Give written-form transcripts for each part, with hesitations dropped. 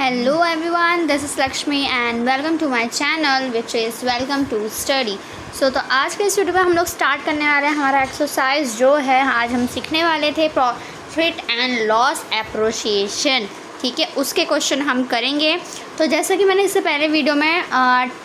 Hello everyone, this is Lakshmi and welcome to my channel which is Welcome to Study। तो आज के इस video में हम लोग स्टार्ट करने वाले हैं हमारा एक्सरसाइज जो है आज हम सीखने वाले थे प्रॉफिट एंड लॉस एप्रोसिएशन। ठीक है, उसके क्वेश्चन हम करेंगे। तो जैसा कि मैंने इससे पहले वीडियो में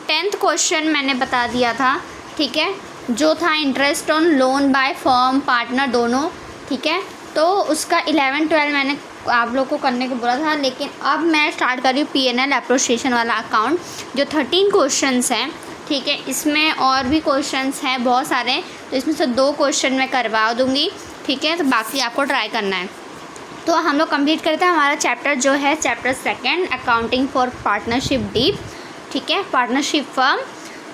10th क्वेश्चन मैंने बता दिया था, ठीक है, जो था interest on loan by firm partner दोनों। ठीक है, तो उसका 11-12 मैंने आप लोग को करने को बोला था, लेकिन अब मैं स्टार्ट कर रही हूँ P&L एप्रोसिएशन वाला अकाउंट जो 13 क्वेश्चंस हैं। ठीक है, इसमें और भी क्वेश्चंस हैं बहुत सारे, तो इसमें से 2 क्वेश्चन मैं करवा दूँगी। ठीक है, तो बाकी आपको ट्राई करना है। तो हम लोग कंप्लीट करते हैं हमारा चैप्टर जो है chapter 2 accounting for partnership deep. ठीक है, पार्टनरशिप फर्म।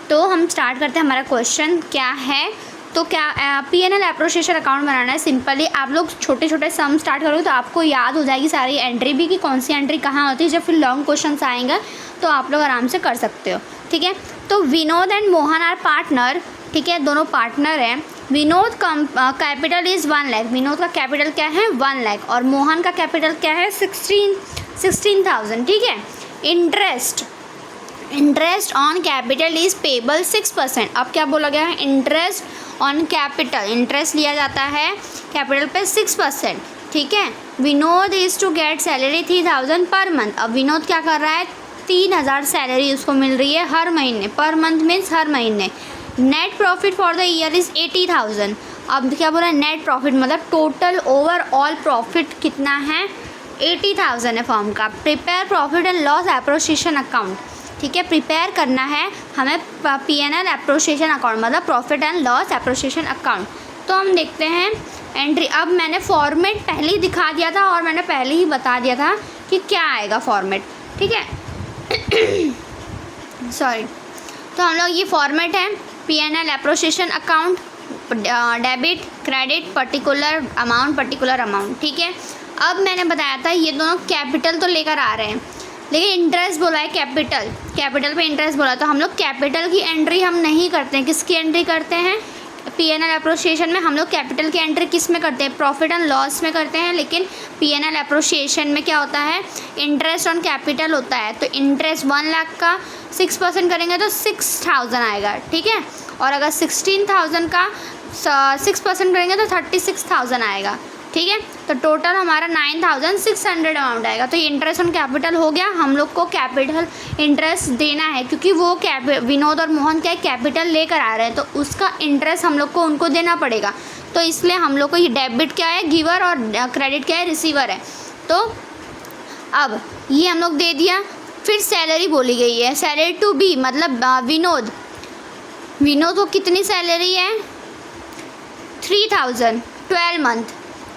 तो हम स्टार्ट करते हैं। हमारा क्वेश्चन क्या है, तो क्या P&L एप्रोसिएशन अकाउंट बनाना है। सिंपली आप लोग छोटे छोटे सम स्टार्ट करोगे तो आपको याद हो जाएगी सारी एंट्री भी कि कौन सी एंट्री कहाँ होती है। जब फिर लॉन्ग क्वेश्चंस आएंगे तो आप लोग आराम से कर सकते हो। ठीक है, तो Vinod and Mohan are partner. ठीक है, दोनों पार्टनर हैं। Vinod capital is 1 lakh. विनोद का कैपिटल क्या है 1 लाख और मोहन का कैपिटल क्या है 16,000। ठीक है, interest on capital is payable 6%। अब क्या बोला गया है, इंटरेस्ट ऑन कैपिटल, इंटरेस्ट लिया जाता है कैपिटल पे 6%। ठीक है, Vinod is to get salary 3,000 per month. अब विनोद क्या कर रहा है, 3,000 सैलरी उसको मिल रही है हर महीने। पर मंथ मीन्स हर महीने। Net profit for the year is 80,000। अब क्या बोला, नेट प्रॉफिट मतलब टोटल ओवरऑल प्रॉफिट कितना है 80,000 है फर्म का। Prepare profit and loss appropriation account. ठीक है, प्रिपेयर करना है हमें P&L एप्रोसिएशन अकाउंट मतलब profit and loss appropriation account. तो हम देखते हैं एंट्री। अब मैंने फॉर्मेट पहले ही दिखा दिया था और मैंने पहले ही बता दिया था कि क्या आएगा फॉर्मेट। ठीक है सॉरी, तो हम लोग ये फॉर्मेट है P&L appropriation account, debit credit particular amount. ठीक है, अब मैंने बताया था ये दोनों कैपिटल तो लेकर आ रहे हैं, लेकिन इंटरेस्ट बोला है कैपिटल पे इंटरेस्ट बोला, तो हम लोग कैपिटल की एंट्री हम नहीं करते हैं। किसकी एंट्री करते हैं P&L एप्रोसिएशन में? हम लोग कैपिटल की एंट्री किस में करते हैं, प्रॉफिट एंड लॉस में करते हैं। लेकिन P&L एप्रोसिएशन में क्या होता है, इंटरेस्ट ऑन कैपिटल होता है। तो इंटरेस्ट 1 लाख का 6% करेंगे तो 6,000 आएगा। ठीक है, और अगर 16,000 का 6% करेंगे तो 36,000 आएगा। ठीक है, तो टोटल हमारा 9,600 अमाउंट आएगा। तो ये इंटरेस्ट ऑन कैपिटल हो गया। हम लोग को कैपिटल इंटरेस्ट देना है क्योंकि वो विनोद और मोहन क्या कैपिटल लेकर आ रहे हैं, तो उसका इंटरेस्ट हम लोग को उनको देना पड़ेगा। तो इसलिए हम लोग को ये डेबिट क्या है गिवर और क्रेडिट क्या है रिसीवर है। तो अब ये हम लोग दे दिया। फिर सैलरी बोली गई है, सैलरी टू बी मतलब विनोद को कितनी सैलरी है 3,000 12 मंथ।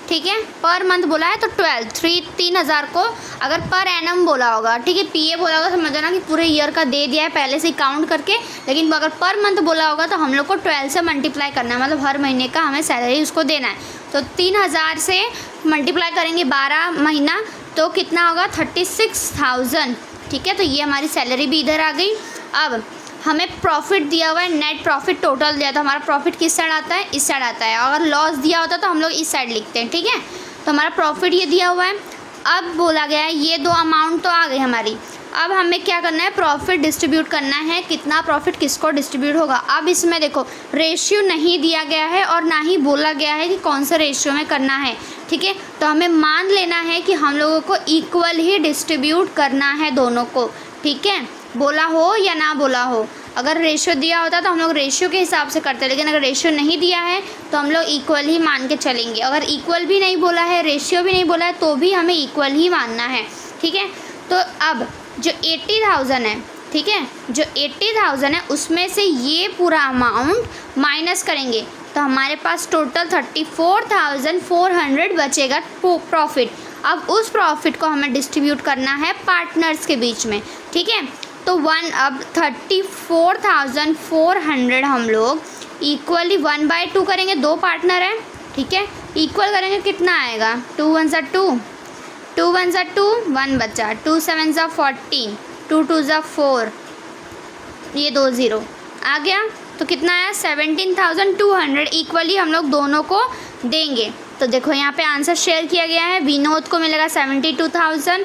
ठीक है, पर मंथ बोला है तो 3,000 को अगर पर एनम बोला होगा, ठीक है, PA बोला होगा समझो ना कि पूरे ईयर का दे दिया है पहले से काउंट करके। लेकिन अगर पर मंथ बोला होगा तो हम लोग को 12 से मल्टीप्लाई करना है, मतलब हर महीने का हमें सैलरी उसको देना है। तो 3,000 से मल्टीप्लाई करेंगे 12 महीना तो कितना होगा 36,000। ठीक है, तो ये हमारी सैलरी भी इधर आ गई। अब हमें प्रॉफिट दिया हुआ है, नेट प्रॉफिट टोटल दिया, तो हमारा प्रॉफिट किस साइड आता है, इस साइड आता है। अगर लॉस दिया होता तो हम लोग इस साइड लिखते हैं। ठीक है, तो हमारा प्रॉफिट ये दिया हुआ है। अब बोला गया है ये 2 अमाउंट तो आ गई हमारी। अब हमें क्या करना है, प्रॉफिट डिस्ट्रीब्यूट करना है, कितना प्रॉफिट किसको डिस्ट्रीब्यूट होगा। अब इसमें देखो रेशियो नहीं दिया गया है और ना ही बोला गया है कि कौन सा रेशियो में करना है। ठीक है, तो हमें मान लेना है कि हम लोगों को इक्वल ही डिस्ट्रीब्यूट करना है दोनों को। ठीक है, बोला हो या ना बोला हो। अगर रेशियो दिया होता तो हम लोग रेशियो के हिसाब से करते हैं, लेकिन अगर रेशियो नहीं दिया है तो हम लोग इक्वल ही मान के चलेंगे। अगर इक्वल भी नहीं बोला है, रेशियो भी नहीं बोला है, तो भी हमें इक्वल ही मानना है। ठीक है, तो अब जो 80,000 है, ठीक है, जो 80,000 है उसमें से ये पूरा अमाउंट माइनस करेंगे तो हमारे पास टोटल 34,400 बचेगा प्रॉफिट। अब उस प्रॉफिट को हमें डिस्ट्रीब्यूट करना है पार्टनर्स के बीच में। ठीक है, तो अब 34,400 हम लोग इक्वली 1/2 करेंगे, 2 पार्टनर हैं। ठीक है, इक्वल करेंगे कितना आएगा 2 1 ज़ा 2, 2 1 ज़ा 2, 1 बचा, 2 7 ज़ा 14, 2 2 ज़ा 4, ये 2 0 आ गया। तो कितना आया 17,200 इक्वली हम लोग दोनों को देंगे। तो देखो यहाँ पे आंसर शेयर किया गया है। विनोद को मिलेगा 72,000,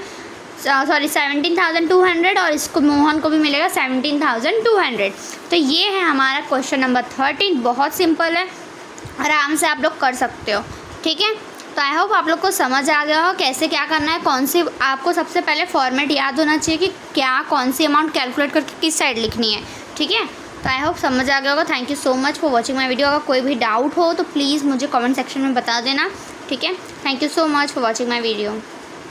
सॉरी 17,200 और इसको मोहन को भी मिलेगा 17,200। तो ये है हमारा क्वेश्चन नंबर 13। बहुत सिंपल है, आराम से आप लोग कर सकते हो। ठीक है, तो आई होप आप लोग को समझ आ गया हो कैसे क्या करना है, कौन सी आपको सबसे पहले फॉर्मेट याद होना चाहिए कि क्या कौन सी अमाउंट कैलकुलेट करके किस साइड लिखनी है। ठीक है, तो आई होप समझ आ गया होगा। Thank you so much for watching my video. अगर कोई भी डाउट हो तो प्लीज़ मुझे कमेंट सेक्शन में बता देना। ठीक है, thank you so much for watching my video.